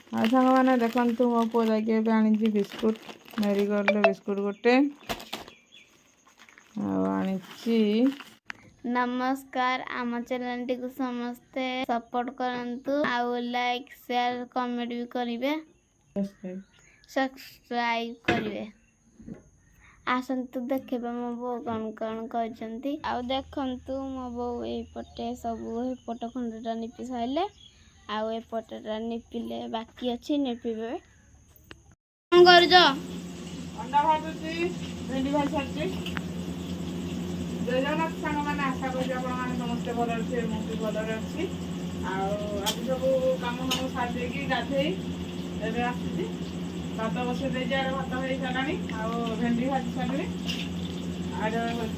सांग मैंने देखु मो पु जाके आनी बिस्कुट मेरीगोल्ड बिस्कुट गोटे आनी। नमस्कार आम चैनल टी को समस्ते सपोर्ट करंतु आउ लाइक शेयर कमेंट भी करिवे सब्सक्राइब करिवे। आसंतु देखे मो बो कौन कौन कहते आउ देखंतु मो बो एपटे सब एपट खंडटा निपि सारे आउ एपटा निपिले बाकी अच्छी निपिबे। कौन कर अंडा भाजुची भेंडी भाजी जय जगन्नाथ सांग मैंने आशा करी समस्ते भल अच्छे मुझे भलरे अच्छी आज सब कम हम सारी गाधे आसी भात बसई दे भात हो सारा भेंडी भाजी सारे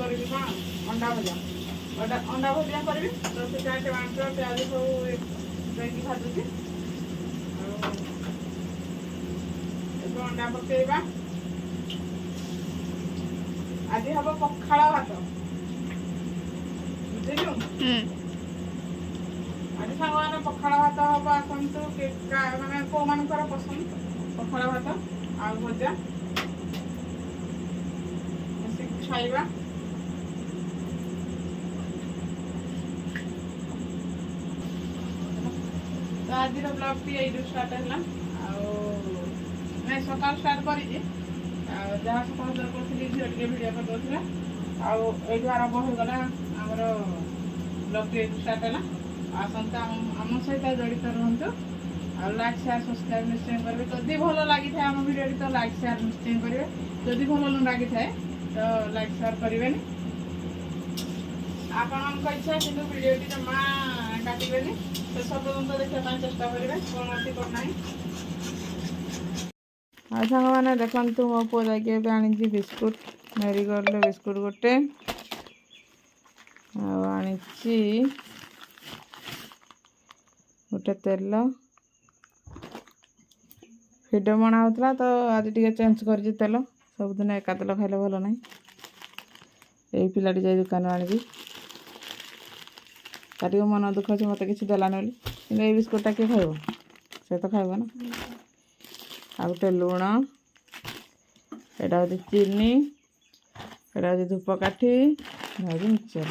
करी कौन अंडा भजा अंडा भजिया करी तो से टमाटर प्याज सब देकी भाजुची अंडा पकेबा आज हम पखाड़ भात आज सांग मैंने पखाड़ भात हम आसतु मैंने कौ मान पसंद पखाड़ भात आ भजा खाइबा। तो आज ब्लॉग टी यू स्टार्ट है नहीं सकाल स्टार्ट कर जहाँ सकाल करी झील टे भिडियो कर दूसरा आईठू आरंभ होगला आमर ब्लॉग टी स्टार्ट है। आसंता आम सहित जड़ित रुहतु आ लाइक शेयर सब्सक्राइब निश्चय करेंगे जदि भल लगी था आम भिडियो तो लाइक शेयर निश्चय करेंगे जदि भल न लगी था तो लाइक शेयर करेंगे आपण इच्छा कि भिडियो जमा काटे शेष पर्यटन देखा चेष्टा करेंगे कौन अच्छी कौन ना। सांग मैंने देखु मो पु जाके आनी बिस्कुट मेरीगोल्ड बिस्कुट गोटे आनी गोटे तेल भिडियो बना होता तो आज टे चेंज कर तेल सबुदिन एका तेल खाइले भल ना यही पिलाटी जाए दुकान आनी तार मन दुख अच्छे मत कि देलानी बोली ये बिस्कुटा किए खाइब से तो खाइब ना आ गए लुण एटा हूँ चीनी एटा हूँ धूपकाठी मिक्सचर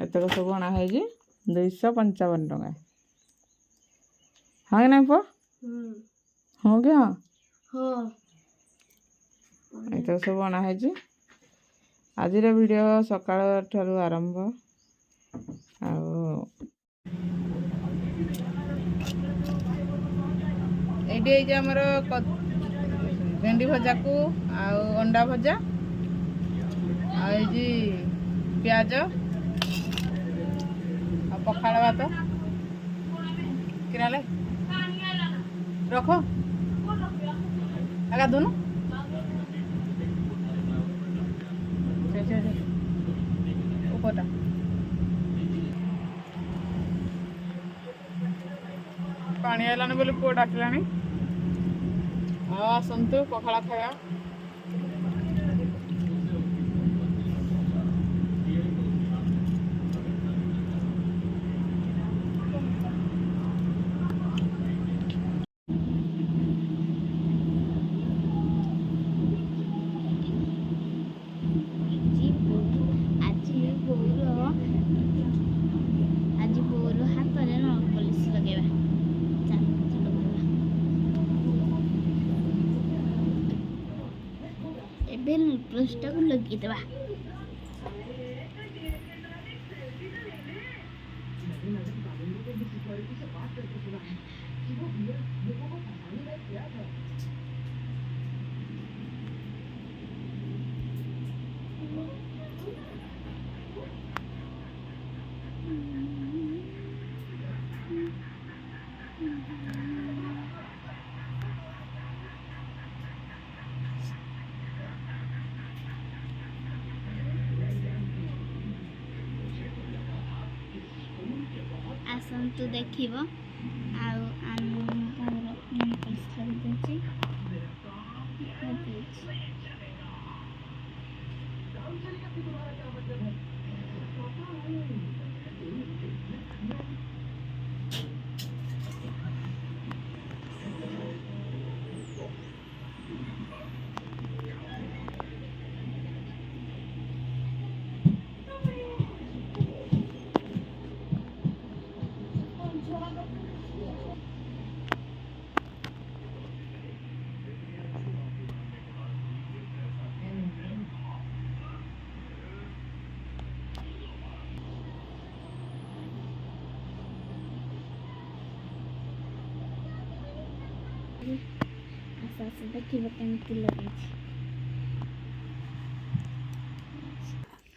एतक सब अणाई 255 टका हाँ कि ना पु हाँ कि हाँ एतक सब अणाई आज वीडियो सकाळ ठारू आरंभ ये आमर भेंडी भजा को अंडा भजा आई प्याज पखाड़ भात किनाले रख आगा दोनों ऊपरटा पानी आलानी बोली पुआ डाकिलानी आसतु पखाड़ खाया। पृष्ठ को लगी देवा आसतु देखिब ଆସ ଆସ ଦେଖିବ କେମିତି ଲଗେଇଛି।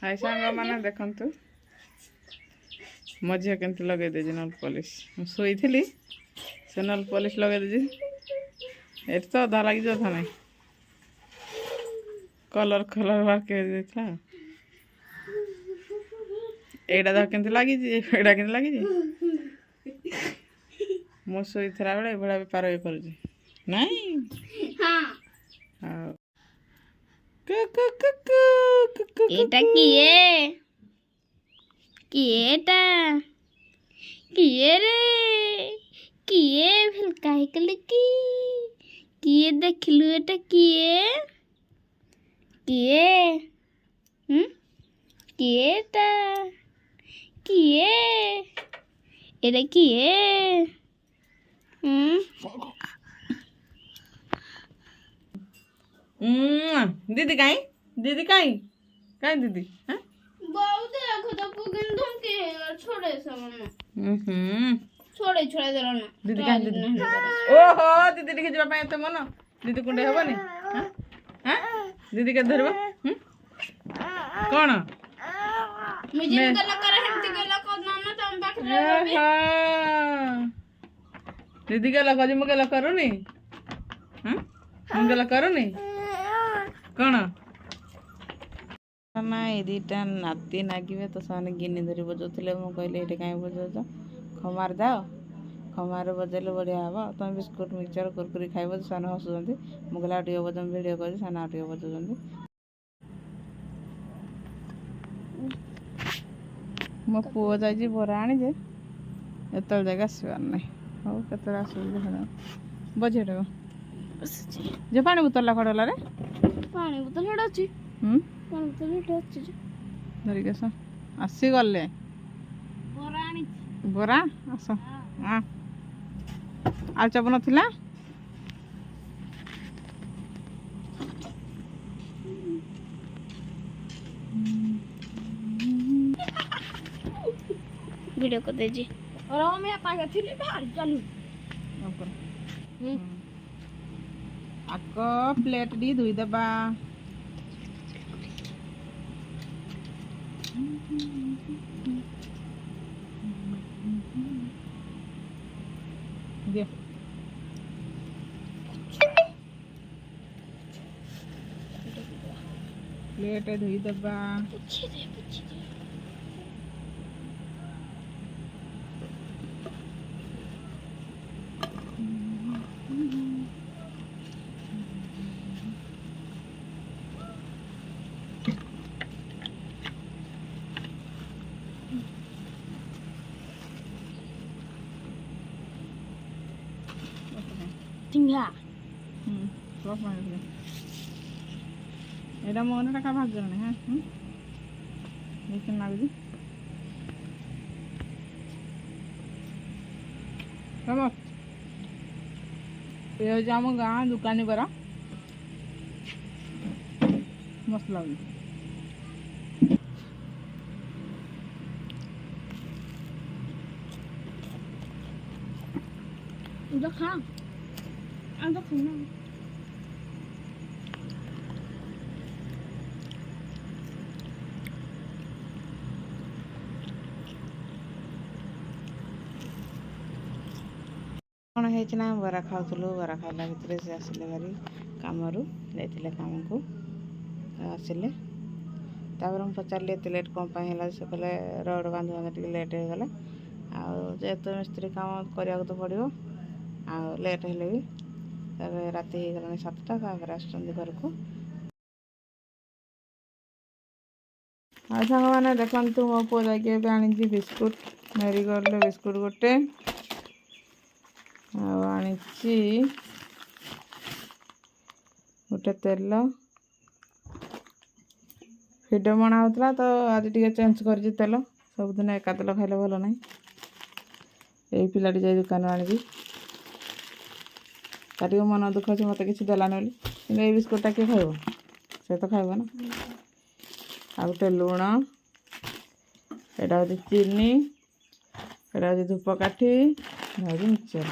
ହାଇ ସାଙ୍ଗମାନେ ଦେଖନ୍ତୁ ମୋ ଝିଅ କେମିତି ଲଗେଇ ଦେଇଛି ନେଲ୍ ପଲିସ୍। ମୁଁ ଶୋଇଥିଲି ସେ ନେଲ୍ ପଲିସ୍ ଲଗେଇ ଦେଇଛି। ଏଠି ତ ଅଧା ଲାଗିଛି ଅଧା ନାହିଁ। କଲର୍ ବାକି ଦେଇଥିଲା। ଏଇଟା ତ କେମିତି ଲାଗିଛି, ଏଇଟା କେମିତି ଲାଗିଛି। ମୁଁ ଶୋଇଥିଲା ବେଳେ ଏଭଳିଆ ବେପାର ଇଏ କରୁଛି ନାଇଁ। ଆଉ ଏଟା କିଏ? କିଏଟା? କିଏ ରେ? କିଏ ଭେଲକା ହେଇକଲେ କି? କିଏ ଦେଖିଲୁ ଏଟା କିଏ? କିଏ? କିଏଟା? କିଏ? ଏଟା କିଏ? दीदी कहीं दीदी कहीं कहीं दीदी हैं बहुत देखो तो पुगिन तुम के छोड़े सामान छोड़े दे ना दीदी कहीं दीदी ओहो दीदी लिखि जबा पे एते मन दीदी कुंडे हेबनी हैं दीदी के धरबा कोन मुझे गला करे हमती गला को ना तुम पाखरे दीदी के लगा जी मगे लगा करूनी हैं मगे लगा करूनी कौन ना ये दीटा नाती नागिबे तो साने गिनी धरी बजाउथिले मु कहले एटे काई बजाउछ खमार दाओ खमार बजेले बढ़िया हबो तुम बिस्कुट मिक्सचर कुरकुरी खाइबो साने हसुजंती मु कहले ऑडियो बजम वीडियो कर साने ऑडियो बजाउजंती मो पुओ जाई बोरा आनी जे एतल जगह आसबार नहीं हो केतल आसु देखा बजेट जे पानी बोतल खड़ला रे पानी बोतल हेड अछि पानी बोतल हेड अछि धरी के आसी गले बोरा आनी बोरा आस हां आल चप नथिला वीडियो को दे जी और मैं पागे थिली बाहर चलू आको प्लेट दी धुई देबा दे प्लेट धुई देबा पूछी दे टिंगा सब पानी एटा मोने टाका भाग गने हां लेकिन लागी कम ये जाम गाँ दुकानी बरा मस्त लगी उधर खा अंदर खाना कौन है बरा खाऊलु बरा खाइला भितर से आसिले भारी कमरू जाइले काम को आसिले तापर हम पचारे एत लेट कौन है से कहले रड बांध लेट हो गला आते मिस्त्री काम करने तो पड़ो आ लेट हेले भी राति हो गला 7टा तापर आसुँच घर को सांग मैंने देखु मो पु जाकि आनी बिस्कुट मेरीगोल्ड बिस्कुट गोटे आनी गोटे तेल भिडियो बना होता तो आज टी चेंज कर तेल सबुदिन एका तेल खाइले भल ना यही पिलाटी जाए दुकान आनी तार मन दुख अच्छे मत कि देलानी बोली कि बिस्कुटा किए खाइब से तो खाइब ना आ गोटे लुण एटा हूँ चीनी एटा हूँ धूपकाठी हूँ मिक्सचर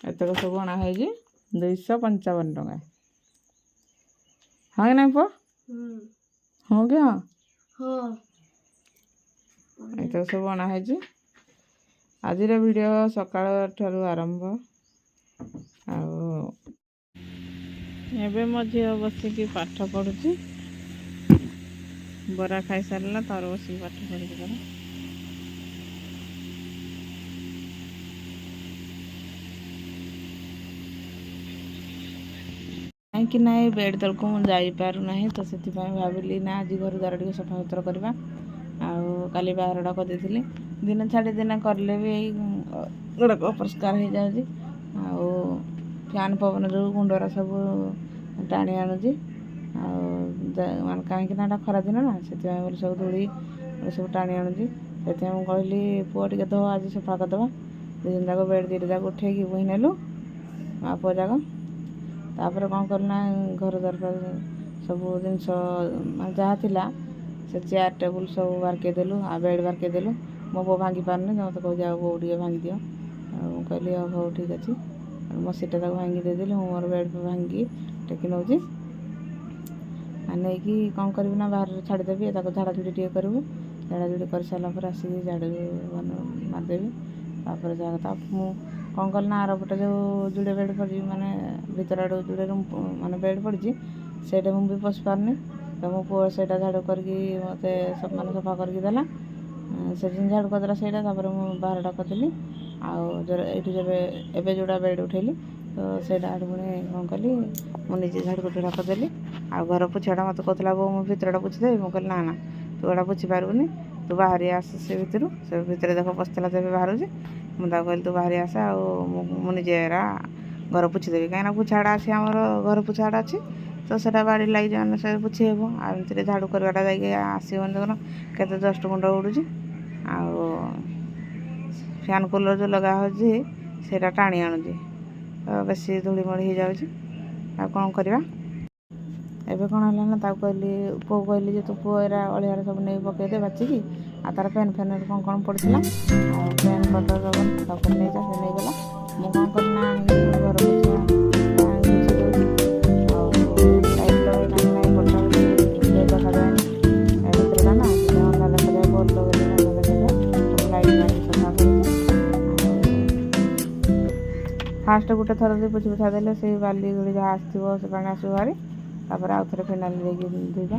ଏତକ ସବୁ ଅଣା ହେଇଛି 255 ଟଙ୍କା। ହଁ କି ନାଇଁ ପୁଅ? ହଁ କି ହଁ? ଏତକ ସବୁ ଅଣା ହେଇଛି। ଆଜିର ଭିଡ଼ିଓ ସକାଳ ଠାରୁ ଆରମ୍ଭ। ଆଉ ଏବେ ମୋ ଝିଅ ବସିକି ପାଠ ପଢ଼ୁଛି। ବରା ଖାଇସାରିଲା ତାର ବସିକି ପାଠ ପଢ଼ୁଛି ତାର। କାହିଁକି ନା ଏ ବେଡ଼୍ ତଳକୁ ମୁଁ ଯାଇପାରୁନାହିଁ, ତ ସେଥିପାଇଁ ଭାବିଲି ନା ଆଜି ଘର ଦ୍ୱାର ଟିକେ ସଫାସୁତୁରା କରିବା। ଆଉ କାଲି ବାହାରଟା କରିଦେଇଥିଲି, ଦିନେ ଛାଡ଼ି ଦିନେ କଲେ ବି ଏଇ ଗୁଡ଼ାକ ଅପରିଷ୍କାର ହେଇଯାଉଛି। ଆଉ ଫ୍ୟାନ୍ ପବନ ଯୋଉ ଗୁଣ୍ଡରା ସବୁ ଟାଣି ଆଣୁଛି। ଆଉ ମାନେ କାହିଁକି ନା ଏଟା ଖରାଦିନ ନା, ସେଥିପାଇଁ ବୋଲି ସବୁ ଧୂଳି ସବୁ ଟାଣି ଆଣୁଛି। ସେଥିପାଇଁ ମୁଁ କହିଲି ପୁଅ ଟିକେ ଧୋ ଆଜି ସଫା କରିଦେବା। ଦୁଇ ଦିନ ଯାକ ବେଡ଼୍ ଦୁଇଟା ଯାକ ଉଠେଇକି ବୋହି ନେଲୁ ମା ପୁଅ ଯାକ। ତାପରେ କ'ଣ କଲି ନା ଘର ଦ୍ୱାର ସବୁ ଜିନିଷ ମାନେ ଯାହା ଥିଲା ସେ ଚେୟାର ଟେବୁଲ୍ ସବୁ ବାର୍କେଇ ଦେଲୁ, ଆଉ ବେଡ଼୍ ବାର୍କେଇ ଦେଲୁ। ମୋ ବୋଉ ଭାଙ୍ଗି ପାରୁନି, ମୋତେ କହୁଛି ଆଉ ବୋଉ ଟିକେ ଭାଙ୍ଗିଦିଅ। ଆଉ ମୁଁ କହିଲି ହଉ ଠିକ୍ ଅଛି। ମୋ ସିଟ୍ଟା ତାକୁ ଭାଙ୍ଗି ଦେଇଦେଲି, ମୁଁ ମୋର ବେଡ଼୍ ଭାଙ୍ଗି ଟେକି ନେଉଛି। ଆଉ ନେଇକି କ'ଣ କରିବି ନା ବାହାରରେ ଛାଡ଼ିଦେବି, ତାକୁ ଝାଡ଼ାଝୁଡ଼ି ଟିକେ କରିବୁ। ଝାଡ଼ାଝୁଡ଼ି କରିସାରିଲା ପରେ ଆସିକି ଝାଡ଼ୁ ମାରିଦେବି। ତାପରେ ଯାହା କଥା ମୁଁ କ'ଣ କଲି ନା ଆରପଟେ ଯେଉଁ ଯୋଡ଼େ ବେଡ଼୍ ପଡ଼ିଛି, ମାନେ ଭିତର ଆଡ଼ୁ ଯୋଡ଼େ ରୁମ୍ ମାନେ ବେଡ଼୍ ପଡ଼ିଛି, ସେଇଟା ମୁଁ ବି ପଶି ପାରୁନି। ତ ମୋ ପୁଅ ସେଇଟା ଝାଡ଼ୁ କରିକି ମୋତେ ମାନେ ସଫା କରିକି ଦେଲା। ସେ ଜିନିଷ ଝାଡ଼ୁ କରିଦେଲା ସେଇଟା। ତାପରେ ମୁଁ ବାହାରଟା କରିଦେଲି। ଆଉ ଏଇଠି ଏବେ ଯେଉଁଟା ବେଡ଼୍ ଉଠେଇଲି, ତ ସେଇଟା ଆଡ଼ୁ ପୁଣି କ'ଣ କଲି, ମୁଁ ନିଜେ ଝାଡ଼ୁ କରିଦେଲି। ଆଉ ଘର ପୋଛାଟା ମୋତେ କହୁଥିଲା ବୋଉ ମୁଁ ଭିତରଟା ପୋଛିଦେବି। ମୁଁ କହିଲି ନା ତୁ ଏଇଟା ପୋଛି ପାରିବୁନି, ତୁ ବାହାରି ଆସେ ସେ ଭିତରୁ। ସେ ଭିତରେ ଦେଖ ପଶିଥିଲା ତେବେ ବାହାରୁଛି। ମୁଁ ତାକୁ କହିଲି ତୁ ବାହାରି ଆସେ, ଆଉ ମୁଁ ନିଜେ ଏରା ଘର ପୋଛିଦେବି। କାହିଁକିନା ପୋଛାଟା ଅଛି, ଆମର ଘର ପୋଛାଟା ଅଛି, ତ ସେଇଟା ବାଡ଼ି ଲାଗିଛି ମାନେ ସେ ପୋଛି ହେବ। ଆଉ ଏମିତିରେ ଝାଡ଼ୁ କରିବାଟା ଯାଇକି ଆସିବନି, ଦେଖୁନ କେତେ ଡଷ୍ଟ ଗୁଣ୍ଡ ଉଡ଼ୁଛି। ଆଉ ଫ୍ୟାନ୍ କୁଲର୍ ଯେଉଁ ଲଗା ହେଉଛି ସେଇଟା ଟାଣି ଆଣୁଛି, ତ ବେଶୀ ଧୂଳିମଳି ହେଇଯାଉଛି। ଆଉ କ'ଣ କରିବା। ଏବେ କ'ଣ ହେଲା ନା ତାକୁ କହିଲି, ପୁଅକୁ କହିଲି ଯେ ତୁ ପୁଅ ଏରା ଅଳିଆରେ ସବୁ ନେଇ ପକେଇଦେ ବାଛିକି। ଆଉ ତାର ପେନ୍ ଫେନ୍ରେ କ'ଣ ପଡ଼ିଥିଲା, ଆଉ ପେନ୍ କଟର ସବୁ ତାକୁ ନେଇଯା, ସେ ନେଇଗଲା। ମୁଁ କ'ଣ କଲି ନା ଆଣିକି ଘର ପୋଛା ପୋଛି ଦେଉଛି। ଆଉ ଲାଇଟ୍ ଲଗେଇ କାହିଁକି ନା ଏପଟଟା ଦେଖାଯାଏନି, ଭିତରଟା ନା ଅନ୍ଧାର ଦେଖାଯାଏ। ବଲ୍ ଲଗେଇଲେ ଅନ୍ଧାର ଦେଖାଯାଏ। ସବୁ ଲାଇଟ୍ ମାରିକି ସଫା କରୁଛି। ଫାଷ୍ଟ ଗୋଟେ ଥର ଯଦି ପୋଛି ପୋଛା ଦେଲେ ସେଇ ବାଲି ଧୂଳି ଯାହା ଆସିଥିବ ସେ ପାଣି ଆସିବ ଭାରି। ତାପରେ ଆଉ ଥରେ ଫିନାଇଲ୍ ଦେଇକି ଧୋଇବା।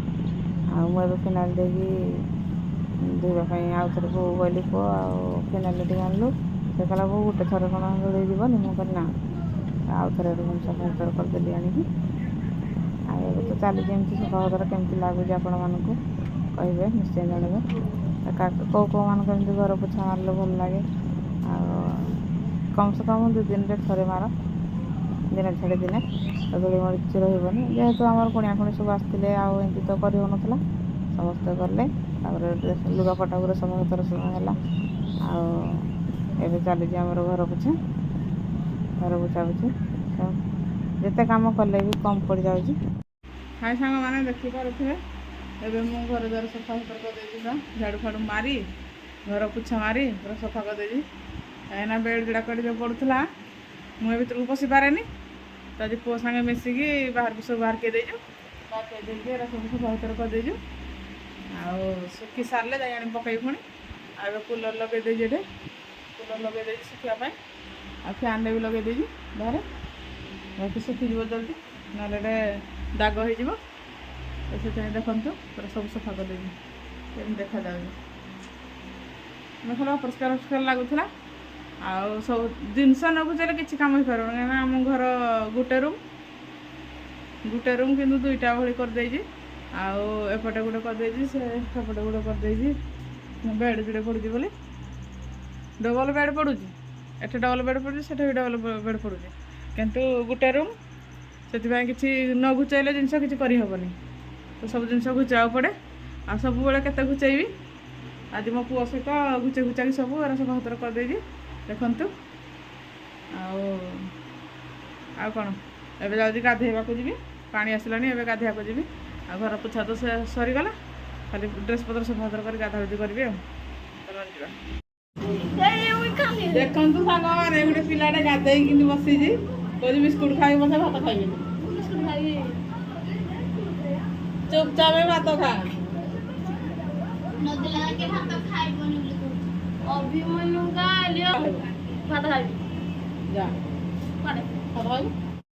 ଆଉ ମୁଁ ଏବେ ଫିନାଇଲ୍ ଦେଇକି ଧୋଇବା ପାଇଁ ଆଉ ଥରେ ବୋଉ କହିଲି ପୁଅ ଆଉ ଫିନାଇଲ୍ ଟିକେ ଆଣିଲୁ। ସେ କହିଲା ବୋଉ ଗୋଟେ ଥର କ'ଣ ଧୋଇ ଯିବନି? ମୁଁ କହିଲି ନା, ଆଉ ଥରେ ସଫାସୁତୁରା କରିଦେଲି ଆଣିକି। ଆଉ ଏବେ ତ ଚାଲିଛି ଏମିତି ସଫାସୁତୁରା। କେମିତି ଲାଗୁଛି ଆପଣମାନଙ୍କୁ କହିବେ, ନିଶ୍ଚୟ ଜାଣିବେ। କେଉଁମାନଙ୍କୁ ଏମିତି ଘର ପୋଛା ମାରିଲେ ଭଲ ଲାଗେ। ଆଉ କମ୍ ସେ କମ୍ 2 ଦିନରେ ଥରେ ମାର, ଦିନେ ଛାଡ଼ି ଦିନେ, ତ ଧୂଳିମଳି କିଛି ରହିବନି। ଯେହେତୁ ଆମର କୁଣିଆ କୁଣି ସବୁ ଆସିଥିଲେ, ଆଉ ଏମିତି ତ କରି ହେଉନଥିଲା, ସମସ୍ତେ ଗଲେ। ତାପରେ ଲୁଗାପଟା ଗୁରା ସଫାସୁତୁରା ହେଲା। ଆଉ ଏବେ ଚାଲିଛି ଆମର ଘର ପୋଛାପୋଛି। ଯେତେ କାମ କଲେ ବି କମ୍ ପଡ଼ିଯାଉଛି। ହାଇ ସାଙ୍ଗମାନେ ଦେଖିପାରୁଥିବେ, ଏବେ ମୁଁ ଘର ଦ୍ୱାର ସଫାସୁତୁରା କରିଦେଇଛି। ଝାଡ଼ୁ ଫାଡ଼ୁ ମାରି ଘର ପୋଛା ମାରି ପୁରା ସଫା କରିଦେଇଛି। କାହିଁକିନା ବେଡ଼୍ ଗୁଡ଼ାକ ଟିକେ ପଡ଼ୁଥିଲା, ମୁଁ ଏ ଭିତରକୁ ପଶି ପାରେନି। ତ ଆଜି ପୁଅ ସାଙ୍ଗେ ମିଶିକି ବାହାରକୁ ସବୁ ବାହାରକେଇ ଦେଇଛୁ। ବାହାରକେଇ ଦେଇକି ଏରା ସବୁ ସଫାସୁତୁରା କରିଦେଇଛୁ। ଆଉ ଶୁଖି ସାରିଲେ ଯାଇ ଆଣି ପକେଇବି ପୁଣି। ଆଉ ଏବେ କୁଲର୍ ଲଗେଇ ଦେଇଛି, ଏଠି କୁଲର୍ ଲଗେଇ ଦେଇଛି ଶୁଖିବା ପାଇଁ। ଆଉ ଫ୍ୟାନ୍ରେ ବି ଲଗେଇ ଦେଇଛି ବାହାରେ, ବାକି ଶୁଖିଯିବ ଜଲ୍ଦି, ନହେଲେ ଏଟେ ଦାଗ ହେଇଯିବ। ତ ସେଥିପାଇଁ ଦେଖନ୍ତୁ ପୁରା ସବୁ ସଫା କରିଦେଇଛି, କେମିତି ଦେଖାଯାଉଛି। ଦେଖଲ ଅପରିଷ୍କାର ଲାଗୁଥିଲା। ଆଉ ସବୁ ଜିନିଷ ନ ବୁଝେଇଲେ କିଛି କାମ ହେଇପାରିବନି। କାହିଁକିନା ଆମ ଘର ଗୋଟେ ରୁମ୍ କିନ୍ତୁ 2ଟା ଭଳି କରିଦେଇଛି। ଆଉ ଏପଟେ ଗୋଟେ କରିଦେଇଛି, ସେପଟେ ଗୋଟେ କରିଦେଇଛି। ବେଡ଼୍ ଯୋଡ଼େ ପଡ଼ୁଛି ବୋଲି ଡବଲ୍ ବେଡ଼୍ ପଡ଼ୁଛି। ଏଠି ଡବଲ୍ ବେଡ଼୍ ପଡ଼ୁଛି, ସେଠି ବି ଡବଲ୍ ବେଡ଼୍ ପଡ଼ୁଛି, କିନ୍ତୁ ଗୋଟେ ରୁମ୍। ସେଥିପାଇଁ କିଛି ନ ଘୁଚେଇଲେ ଜିନିଷ କିଛି କରିହେବନି। ତ ସବୁ ଜିନିଷ ଘୁଚାଇବାକୁ ପଡ଼େ। ଆଉ ସବୁବେଳେ କେତେ ଘୁଚେଇବି। ଆଜି ମୋ ପୁଅ ସହିତ ଘୁଚେଇ ଘୁଚାକି ସବୁ ଏରା ସଫାସୁତୁରା କରିଦେଇଛି, ଦେଖନ୍ତୁ। ଆଉ କ'ଣ, ଏବେ ଯାଉଛି ଗାଧୋଇବାକୁ ଯିବି। ପାଣି ଆସିଲାଣି, ଏବେ ଗାଧୋଇବାକୁ ଯିବି। ଆଉ ଘର ପୋଛା ତ ସରିଗଲା, ଖାଲି ଡ୍ରେସ୍ ପତ୍ର ସଫାସୁତୁରା କରି ଗାଧାଗାଧି କରିବି। ଆଉ ଯିବା। ଦେଖନ୍ତୁ ସାଙ୍ଗମାନେ ଗୋଟେ ପିଲାଟେ ଗାଧେଇକିନି ବସିଛି କହୁଛି ବିସ୍କୁଟ ଖାଇବି ପଛେ ଭାତ ଖାଇବିନି। ଚୁପଚାପ ଭାତ ଖା। ଅଭିମନ୍ୟୁ ଗାଲିଅ ଭାତ ଖାଇବି ଯା କୁଆଡେ ଭାତ ଖାଇବି।